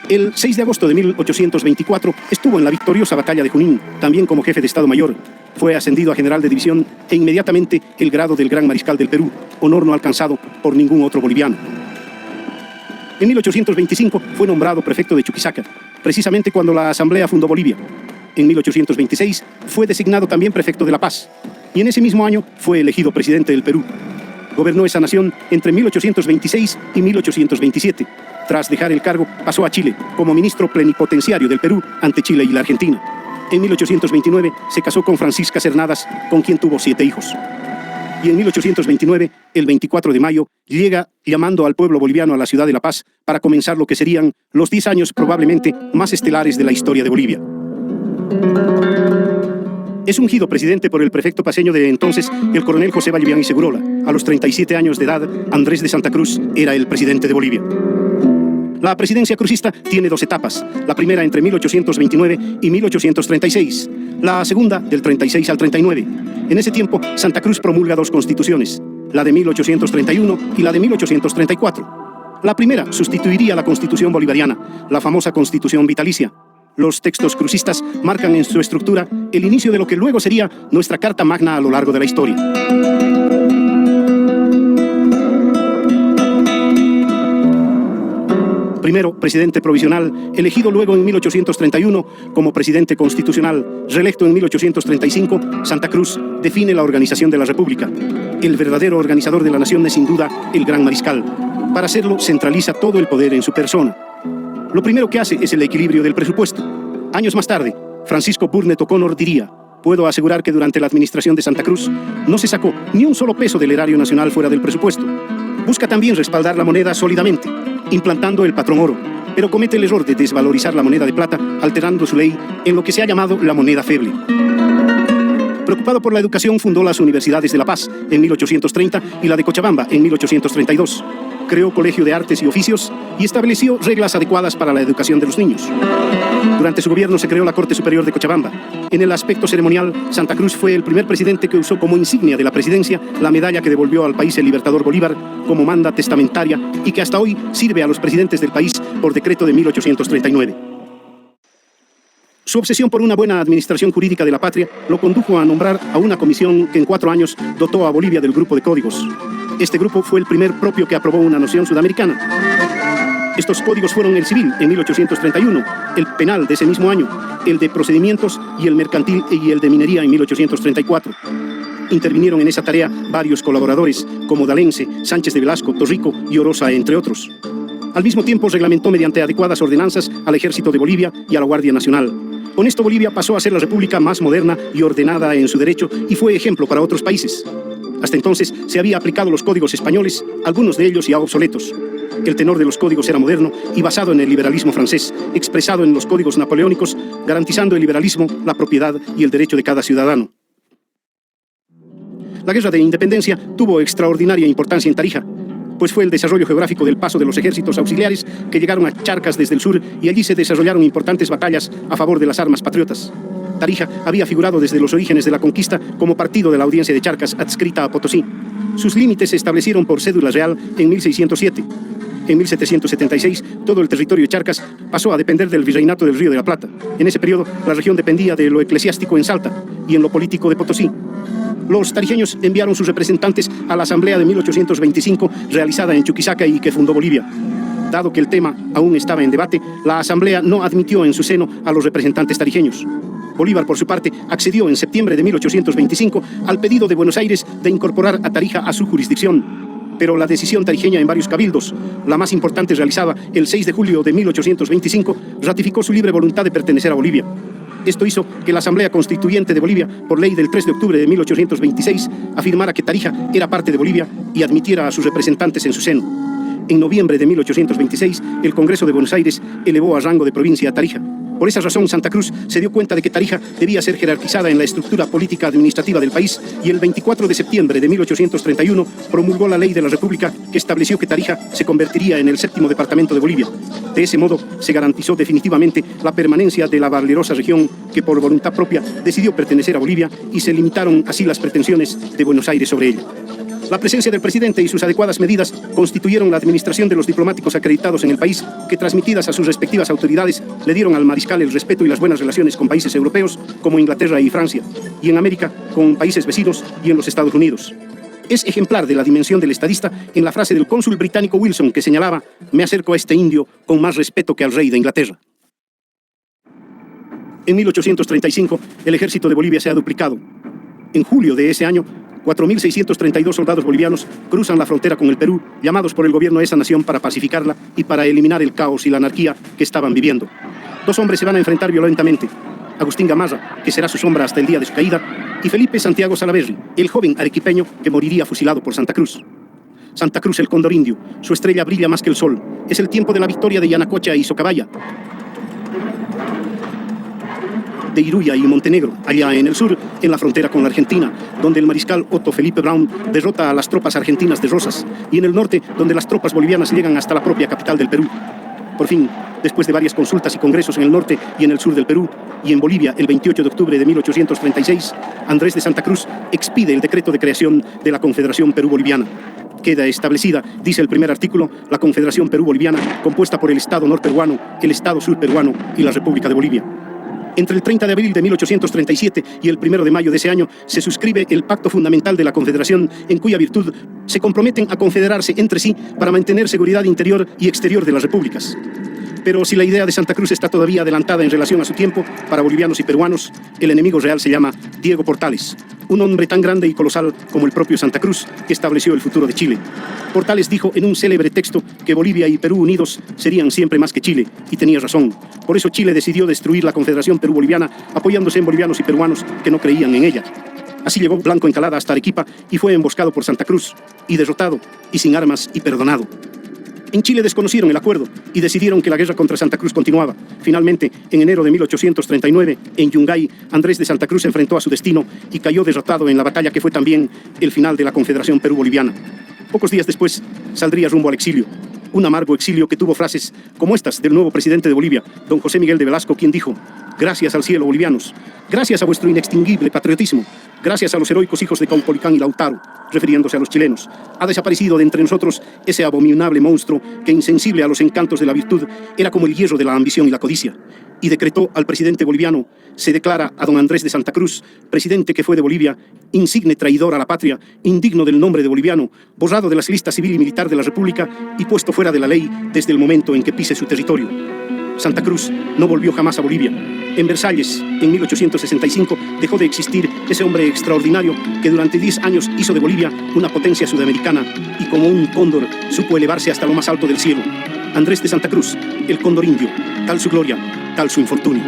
El 6 de agosto de 1824 estuvo en la victoriosa batalla de Junín, también como jefe de Estado Mayor. Fue ascendido a general de división e inmediatamente el grado del Gran Mariscal del Perú, honor no alcanzado por ningún otro boliviano. En 1825 fue nombrado prefecto de Chuquisaca, precisamente cuando la Asamblea fundó Bolivia. En 1826 fue designado también prefecto de La Paz, y en ese mismo año fue elegido presidente del Perú. Gobernó esa nación entre 1826 y 1827. Tras dejar el cargo, pasó a Chile como ministro plenipotenciario del Perú ante Chile y la Argentina. En 1829 se casó con Francisca Cernadas, con quien tuvo 7 hijos. Y en 1829, el 24 de mayo, llega llamando al pueblo boliviano a la ciudad de La Paz para comenzar lo que serían los 10 años probablemente más estelares de la historia de Bolivia. Es ungido presidente por el prefecto paceño de entonces, el coronel José Vallivian y Segurola. A los 37 años de edad, Andrés de Santa Cruz era el presidente de Bolivia. La presidencia crucista tiene 2 etapas, la primera entre 1829 y 1836, la segunda del 36 al 39. En ese tiempo, Santa Cruz promulga 2 constituciones, la de 1831 y la de 1834. La primera sustituiría la Constitución bolivariana, la famosa Constitución vitalicia. Los textos crucistas marcan en su estructura el inicio de lo que luego sería nuestra Carta Magna a lo largo de la historia. Primero presidente provisional, elegido luego en 1831 como presidente constitucional, reelecto en 1835, Santa Cruz define la organización de la República. El verdadero organizador de la nación es sin duda el Gran Mariscal. Para hacerlo, centraliza todo el poder en su persona. Lo primero que hace es el equilibrio del presupuesto. Años más tarde, Francisco Burnett O'Connor diría: puedo asegurar que durante la administración de Santa Cruz no se sacó ni un solo peso del erario nacional fuera del presupuesto. Busca también respaldar la moneda sólidamente, implantando el patrón oro, pero comete el error de desvalorizar la moneda de plata, alterando su ley en lo que se ha llamado la moneda feble. Preocupado por la educación, fundó las universidades de La Paz en 1830 y la de Cochabamba en 1832. Creó Colegio de Artes y Oficios y estableció reglas adecuadas para la educación de los niños. Durante su gobierno se creó la Corte Superior de Cochabamba. En el aspecto ceremonial, Santa Cruz fue el primer presidente que usó como insignia de la presidencia la medalla que devolvió al país el libertador Bolívar como manda testamentaria y que hasta hoy sirve a los presidentes del país por decreto de 1839. Su obsesión por una buena administración jurídica de la patria lo condujo a nombrar a una comisión que en 4 años dotó a Bolivia del grupo de códigos. Este grupo fue el primer propio que aprobó una noción sudamericana. Estos códigos fueron el civil en 1831, el penal de ese mismo año, el de procedimientos y el mercantil y el de minería en 1834. Intervinieron en esa tarea varios colaboradores como D'Alense, Sánchez de Velasco, Torrico y Orosa, entre otros. Al mismo tiempo reglamentó mediante adecuadas ordenanzas al Ejército de Bolivia y a la Guardia Nacional. Con esto Bolivia pasó a ser la república más moderna y ordenada en su derecho y fue ejemplo para otros países. Hasta entonces se había aplicado los códigos españoles, algunos de ellos ya obsoletos. El tenor de los códigos era moderno y basado en el liberalismo francés, expresado en los códigos napoleónicos, garantizando el liberalismo, la propiedad y el derecho de cada ciudadano. La Guerra de Independencia tuvo extraordinaria importancia en Tarija, pues fue el desarrollo geográfico del paso de los ejércitos auxiliares que llegaron a Charcas desde el sur y allí se desarrollaron importantes batallas a favor de las armas patriotas. Tarija había figurado desde los orígenes de la conquista como partido de la audiencia de Charcas adscrita a Potosí. Sus límites se establecieron por cédula real en 1607. En 1776, todo el territorio de Charcas pasó a depender del Virreinato del Río de la Plata. En ese periodo, la región dependía de lo eclesiástico en Salta y en lo político de Potosí. Los tarijeños enviaron sus representantes a la asamblea de 1825 realizada en Chuquisaca y que fundó Bolivia. Dado que el tema aún estaba en debate, la asamblea no admitió en su seno a los representantes tarijeños. Bolívar, por su parte, accedió en septiembre de 1825 al pedido de Buenos Aires de incorporar a Tarija a su jurisdicción. Pero la decisión tarijeña en varios cabildos, la más importante realizada el 6 de julio de 1825, ratificó su libre voluntad de pertenecer a Bolivia. Esto hizo que la Asamblea Constituyente de Bolivia, por ley del 3 de octubre de 1826, afirmara que Tarija era parte de Bolivia y admitiera a sus representantes en su seno. En noviembre de 1826, el Congreso de Buenos Aires elevó a rango de provincia a Tarija. Por esa razón, Santa Cruz se dio cuenta de que Tarija debía ser jerarquizada en la estructura política administrativa del país y el 24 de septiembre de 1831 promulgó la Ley de la República que estableció que Tarija se convertiría en el 7º departamento de Bolivia. De ese modo, se garantizó definitivamente la permanencia de la valerosa región que por voluntad propia decidió pertenecer a Bolivia y se limitaron así las pretensiones de Buenos Aires sobre ella. La presencia del presidente y sus adecuadas medidas constituyeron la administración de los diplomáticos acreditados en el país, que transmitidas a sus respectivas autoridades le dieron al mariscal el respeto y las buenas relaciones con países europeos como Inglaterra y Francia, y en América con países vecinos y en los Estados Unidos. Es ejemplar de la dimensión del estadista en la frase del cónsul británico Wilson que señalaba: «Me acerco a este indio con más respeto que al rey de Inglaterra». En 1835, el ejército de Bolivia se ha duplicado. En julio de ese año, 4.632 soldados bolivianos cruzan la frontera con el Perú, llamados por el gobierno de esa nación para pacificarla y para eliminar el caos y la anarquía que estaban viviendo. Dos hombres se van a enfrentar violentamente: Agustín Gamarra, que será su sombra hasta el día de su caída, y Felipe Santiago Salaverry, el joven arequipeño que moriría fusilado por Santa Cruz. Santa Cruz, el cóndor indio, su estrella brilla más que el sol. Es el tiempo de la victoria de Yanacocha y Socabaya, de Iruya y Montenegro, allá en el sur, en la frontera con la Argentina, donde el mariscal Otto Felipe Brown derrota a las tropas argentinas de Rosas, y en el norte, donde las tropas bolivianas llegan hasta la propia capital del Perú. Por fin, después de varias consultas y congresos en el norte y en el sur del Perú, y en Bolivia el 28 de octubre de 1836, Andrés de Santa Cruz expide el decreto de creación de la Confederación Perú-Boliviana. Queda establecida, dice el primer artículo, la Confederación Perú-Boliviana, compuesta por el Estado norperuano, el Estado surperuano y la República de Bolivia. Entre el 30 de abril de 1837 y el 1 de mayo de ese año se suscribe el Pacto Fundamental de la Confederación, en cuya virtud se comprometen a confederarse entre sí para mantener seguridad interior y exterior de las repúblicas. Pero si la idea de Santa Cruz está todavía adelantada en relación a su tiempo, para bolivianos y peruanos, el enemigo real se llama Diego Portales, un hombre tan grande y colosal como el propio Santa Cruz, que estableció el futuro de Chile. Portales dijo en un célebre texto que Bolivia y Perú unidos serían siempre más que Chile, y tenía razón. Por eso Chile decidió destruir la Confederación Perú-Boliviana, apoyándose en bolivianos y peruanos que no creían en ella. Así llegó Blanco Encalada hasta Arequipa y fue emboscado por Santa Cruz, y derrotado, y sin armas, y perdonado. En Chile desconocieron el acuerdo y decidieron que la guerra contra Santa Cruz continuaba. Finalmente, en enero de 1839, en Yungay, Andrés de Santa Cruz se enfrentó a su destino y cayó derrotado en la batalla que fue también el final de la Confederación Perú-Boliviana. Pocos días después, saldría rumbo al exilio. Un amargo exilio que tuvo frases como estas del nuevo presidente de Bolivia, don José Miguel de Velasco, quien dijo: «Gracias al cielo, bolivianos, gracias a vuestro inextinguible patriotismo, gracias a los heroicos hijos de Caupolicán y Lautaro», refiriéndose a los chilenos. Ha desaparecido de entre nosotros ese abominable monstruo que, insensible a los encantos de la virtud, era como el hierro de la ambición y la codicia. Y decretó al presidente boliviano: «Se declara a don Andrés de Santa Cruz, presidente que fue de Bolivia, insigne traidor a la patria, indigno del nombre de boliviano, borrado de las listas civil y militar de la República y puesto fuera de la ley desde el momento en que pise su territorio». Santa Cruz no volvió jamás a Bolivia. En Versalles, en 1865, dejó de existir ese hombre extraordinario que durante 10 años hizo de Bolivia una potencia sudamericana y como un cóndor supo elevarse hasta lo más alto del cielo. Andrés de Santa Cruz, el cóndor indio, tal su gloria, tal su infortunio.